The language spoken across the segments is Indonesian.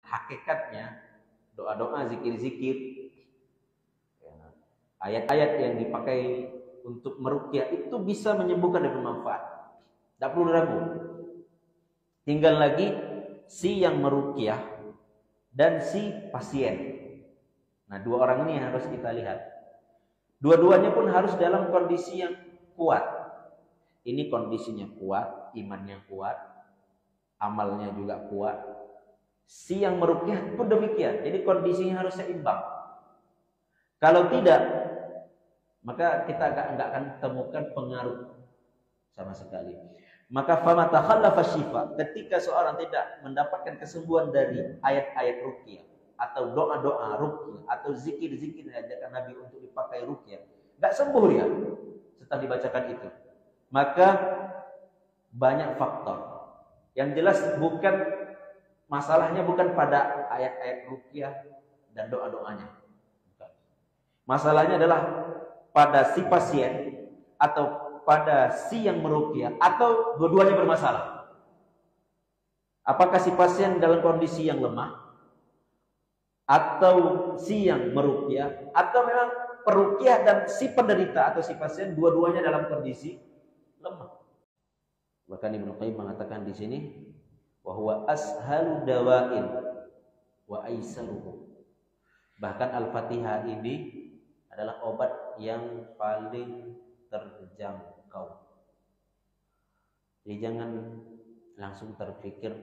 hakikatnya doa-doa, zikir-zikir, ayat-ayat yang dipakai untuk meruqyah itu bisa menyembuhkan dan bermanfaat. Tidak perlu ragu. Tinggal lagi si yang meruqyah dan si pasien. Nah, dua orang ini harus kita lihat. Dua-duanya pun harus dalam kondisi yang kuat. Ini kondisinya kuat, imannya kuat, amalnya juga kuat. Si yang meruqyah pun demikian. Jadi kondisinya harus seimbang. Kalau tidak, maka kita enggak akan temukan pengaruh sama sekali. Maka fama takhallafa syifa, ketika seorang tidak mendapatkan kesembuhan dari ayat-ayat ruqyah atau doa-doa ruqyah atau zikir-zikir yang diajarkan Nabi untuk dipakai ruqyah, enggak sembuh dia setelah dibacakan itu. Maka banyak faktor. Yang jelas masalahnya bukan pada ayat-ayat ruqyah dan doa-doanya. Masalahnya adalah pada si pasien atau pada si yang meruqyah atau dua-duanya bermasalah. Apakah si pasien dalam kondisi yang lemah atau si yang meruqyah atau memang peruqyah dan si penderita atau si pasien dua-duanya dalam kondisi lemah. Bahkan Ibnu Qayyim mengatakan di sini wa huwa ashalu dawa'in wa aisaruhu. Bahkan Al-Fatihah ini adalah obat yang paling terjangkau. Jadi jangan langsung terpikir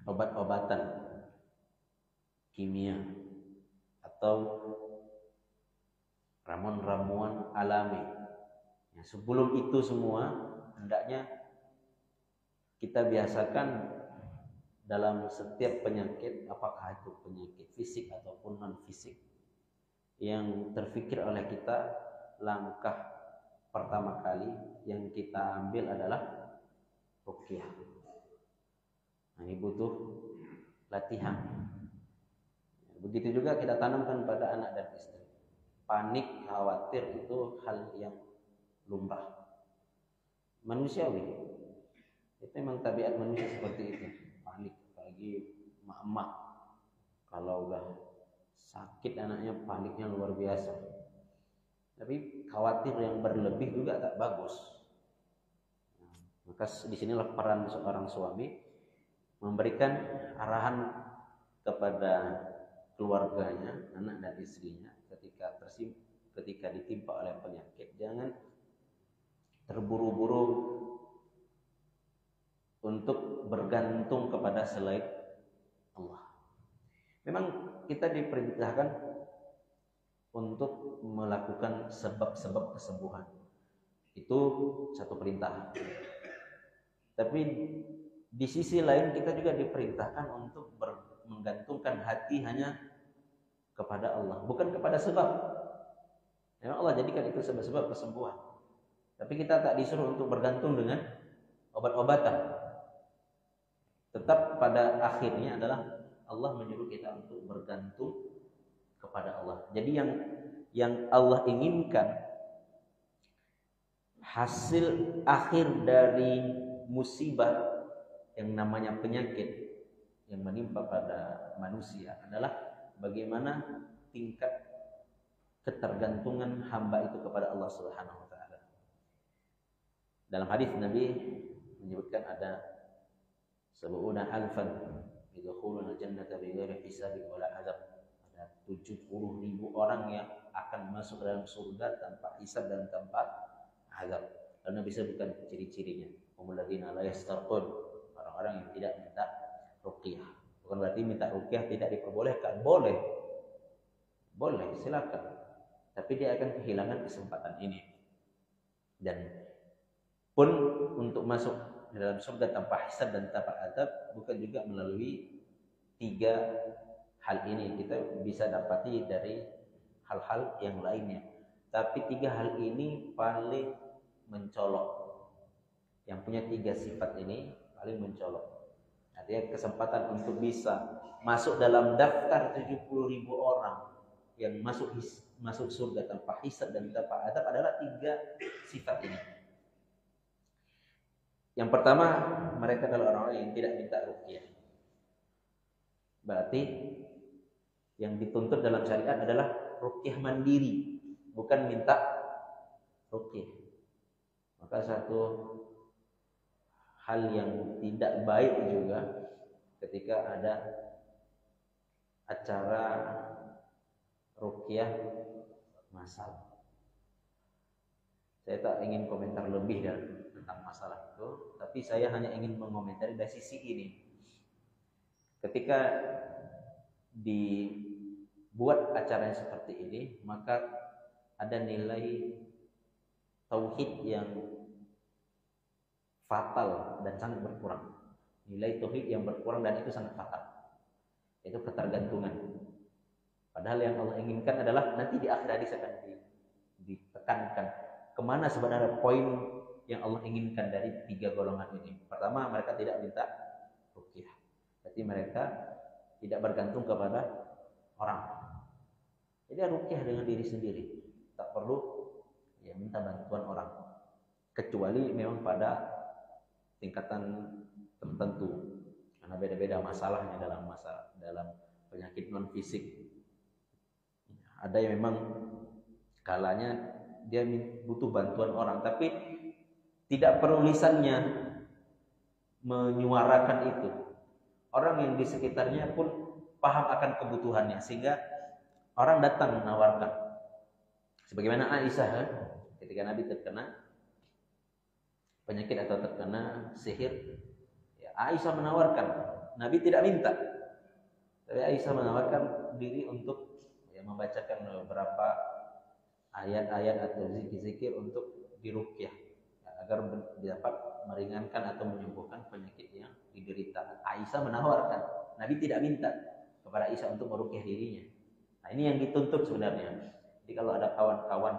obat-obatan kimia atau ramuan-ramuan alami. Ya, sebelum itu semua hendaknya kita biasakan dalam setiap penyakit, apakah itu penyakit fisik ataupun non fisik, yang terfikir oleh kita, langkah pertama kali yang kita ambil adalah ruqyah. Nah, ini butuh latihan. Begitu juga kita tanamkan pada anak dan istri. Panik, khawatir itu hal yang lumrah, manusiawi. Itu memang tabiat manusia seperti itu. Panik, apalagi emak-emak kalau udah sakit anaknya paniknya luar biasa. Tapi khawatir yang berlebih juga tak bagus. Nah, maka di sinilah peran seorang suami memberikan arahan kepada keluarganya, anak dan istrinya ketika ditimpa oleh penyakit, jangan terburu-buru untuk bergantung kepada selain Allah. Memang kita diperintahkan untuk melakukan sebab-sebab kesembuhan. Itu satu perintah. Tapi di sisi lain kita juga diperintahkan untuk menggantungkan hati hanya kepada Allah, bukan kepada sebab. Memang Allah jadikan itu sebab-sebab kesembuhan. Tapi kita tak disuruh untuk bergantung dengan obat-obatan. Tetap pada akhirnya adalah Allah menyuruh kita untuk bergantung kepada Allah. Jadi yang Allah inginkan, hasil akhir dari musibah yang namanya penyakit yang menimpa pada manusia adalah bagaimana tingkat ketergantungan hamba itu kepada Allah Subhanahu wa taala. Dalam hadis Nabi menyebutkan ada sab'una alfan yadkhuluna jannata bighairi hisabin wala azab. Ada 70.000 orang yang akan masuk dalam surga tanpa hisab dan tanpa azab. Lalu Nabi sebutkan ciri-cirinya. Humul ladzina la yastarqun, orang-orang yang tidak minta ruqyah. Bukan berarti minta ruqyah tidak diperbolehkan, boleh, silakan. Tapi dia akan kehilangan kesempatan ini. Dan pun untuk masuk di dalam surga tanpa hisab dan tanpa azab bukan juga melalui 3 hal ini. Kita bisa dapati dari hal-hal yang lainnya. Tapi 3 hal ini paling mencolok. Yang punya 3 sifat ini paling mencolok. Artinya kesempatan untuk bisa masuk dalam daftar 70.000 orang yang masuk surga tanpa hisab dan tanpa azab adalah 3 sifat ini. Yang pertama, mereka adalah orang-orang yang tidak minta ruqyah. Berarti yang dituntut dalam syariat adalah ruqyah mandiri, bukan minta ruqyah. Maka satu hal yang tidak baik juga ketika ada acara ruqyah masal. Saya tak ingin komentar lebih tentang masalah itu, tapi saya hanya ingin mengomentari dari sisi ini. Ketika dibuat acara yang seperti ini, maka ada nilai tauhid yang fatal dan sangat berkurang. Nilai tauhid yang berkurang dan itu sangat fatal. Itu ketergantungan. Padahal yang Allah inginkan adalah nanti di akhir hadis akan ditekankan kemana sebenarnya poin yang Allah inginkan dari tiga golongan ini. Pertama, mereka tidak minta ruqyah. Berarti mereka tidak bergantung kepada orang. Jadi ruqyah dengan diri sendiri. Tak perlu minta bantuan orang. Kecuali memang pada tingkatan tertentu. Karena beda-beda masalahnya dalam penyakit non fisik. Ada yang memang kalanya dia butuh bantuan orang, tapi tidak perlu lisannya menyuarakan itu. Orang yang di sekitarnya pun paham akan kebutuhannya, sehingga orang datang menawarkan. Sebagaimana Aisyah ketika Nabi terkena penyakit atau terkena sihir, Aisyah menawarkan. Nabi tidak minta, tapi Aisyah menawarkan diri untuk membacakan beberapa ayat-ayat atau zikir-zikir untuk diruqyah agar dapat meringankan atau menyembuhkan penyakit yang diderita. Aisyah menawarkan, Nabi tidak minta kepada Aisyah untuk meruqyah dirinya. Nah, ini yang dituntut sebenarnya. Jadi kalau ada kawan-kawan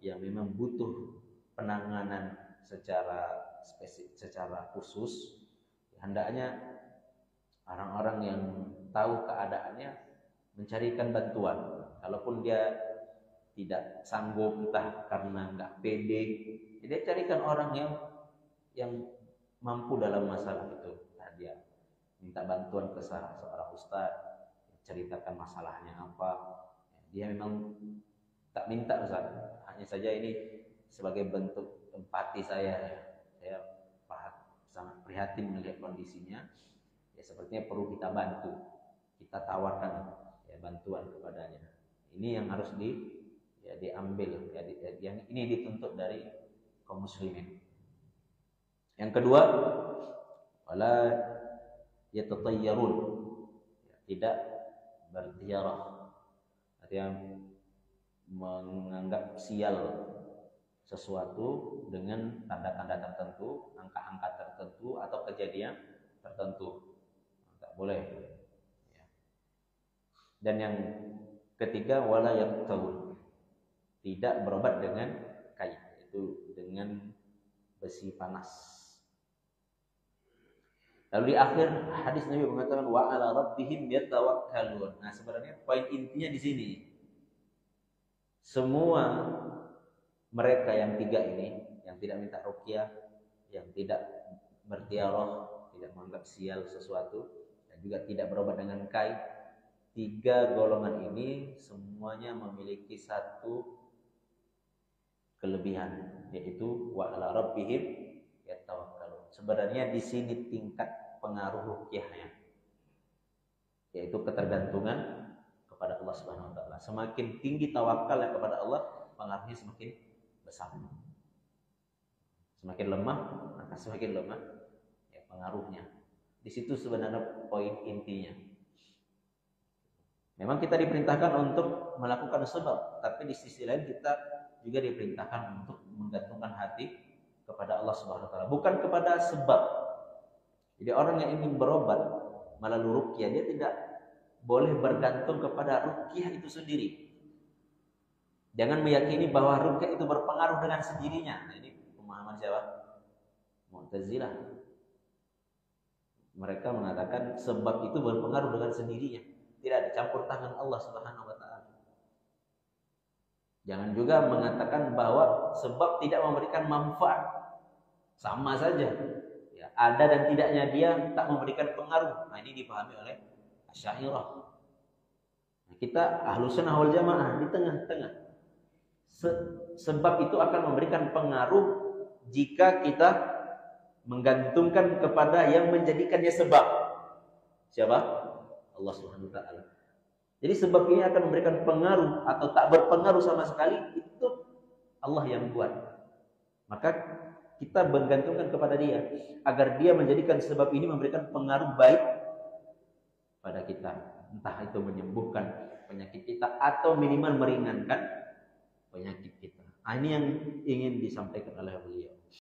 yang memang butuh penanganan secara spesifik, secara khusus, hendaknya orang-orang yang tahu keadaannya mencarikan bantuan. Kalaupun dia tidak sanggup, entah karena nggak pede, dia carikan orang yang mampu dalam masalah itu. Nah, dia minta bantuan ke seorang ustaz, ceritakan masalahnya apa. Dia memang tak minta ustaz, hanya saja ini sebagai bentuk empati saya sangat prihatin melihat kondisinya. Sepertinya perlu kita bantu, kita tawarkan bantuan kepadanya. Ini yang harus diambil, yang ini dituntut dari kaum muslimin. Yang kedua, wala yatatayyarun, tidak bertiarah, artinya menganggap sial sesuatu dengan tanda-tanda tertentu, angka-angka tertentu atau kejadian tertentu. Tak boleh. Dan yang ketiga, wala yaqtawun, tidak berobat dengan kayu, itu dengan besi panas. Lalu di akhir hadis Nabi mengatakan wa ala rabbihim yatawakkalun. Nah, sebenarnya poin intinya di sini. Semua mereka yang tiga ini, yang tidak minta ruqyah, yang tidak bertiarah, tidak menganggap sial sesuatu, dan juga tidak berobat dengan kai, tiga golongan ini semuanya memiliki satu kelebihan, yaitu wa ala rabbihim yatawakkalun. Sebenarnya di sini tingkat pengaruh ruqyahnya, yaitu ketergantungan kepada Allah Subhanahu wa taala. Semakin tinggi tawakalnya kepada Allah, pengaruhnya semakin besar. Semakin lemah, maka semakin lemah pengaruhnya. Di situ sebenarnya poin intinya. Memang kita diperintahkan untuk melakukan sebab, tapi di sisi lain kita juga diperintahkan untuk menggantungkan hati kepada Allah Subhanahu wa taala, bukan kepada sebab. Jadi orang yang ingin berobat melalui ruqyah, dia tidak boleh bergantung kepada ruqyah itu sendiri. Jangan meyakini bahwa ruqyah itu berpengaruh dengan sendirinya. Nah, ini pemahaman siapa? Mu'tazilah. Mereka mengatakan sebab itu berpengaruh dengan sendirinya. Tidak ada campur tangan Allah Subhanahu wa taala. Jangan juga mengatakan bahwa sebab tidak memberikan manfaat. Sama saja. Ya, ada dan tidaknya dia tak memberikan pengaruh. Nah, ini dipahami oleh Asy'ariyah. Nah, kita Ahlus Sunnah wal Jamaah di tengah-tengah. Sebab itu akan memberikan pengaruh jika kita menggantungkan kepada yang menjadikannya sebab. Siapa? Allah Subhanahu wa taala. Jadi sebab ini akan memberikan pengaruh atau tak berpengaruh sama sekali, itu Allah yang buat. Maka kita menggantungkan kepada Dia agar Dia menjadikan sebab ini memberikan pengaruh baik pada kita, entah itu menyembuhkan penyakit kita atau minimal meringankan penyakit kita. Ini yang ingin disampaikan oleh beliau.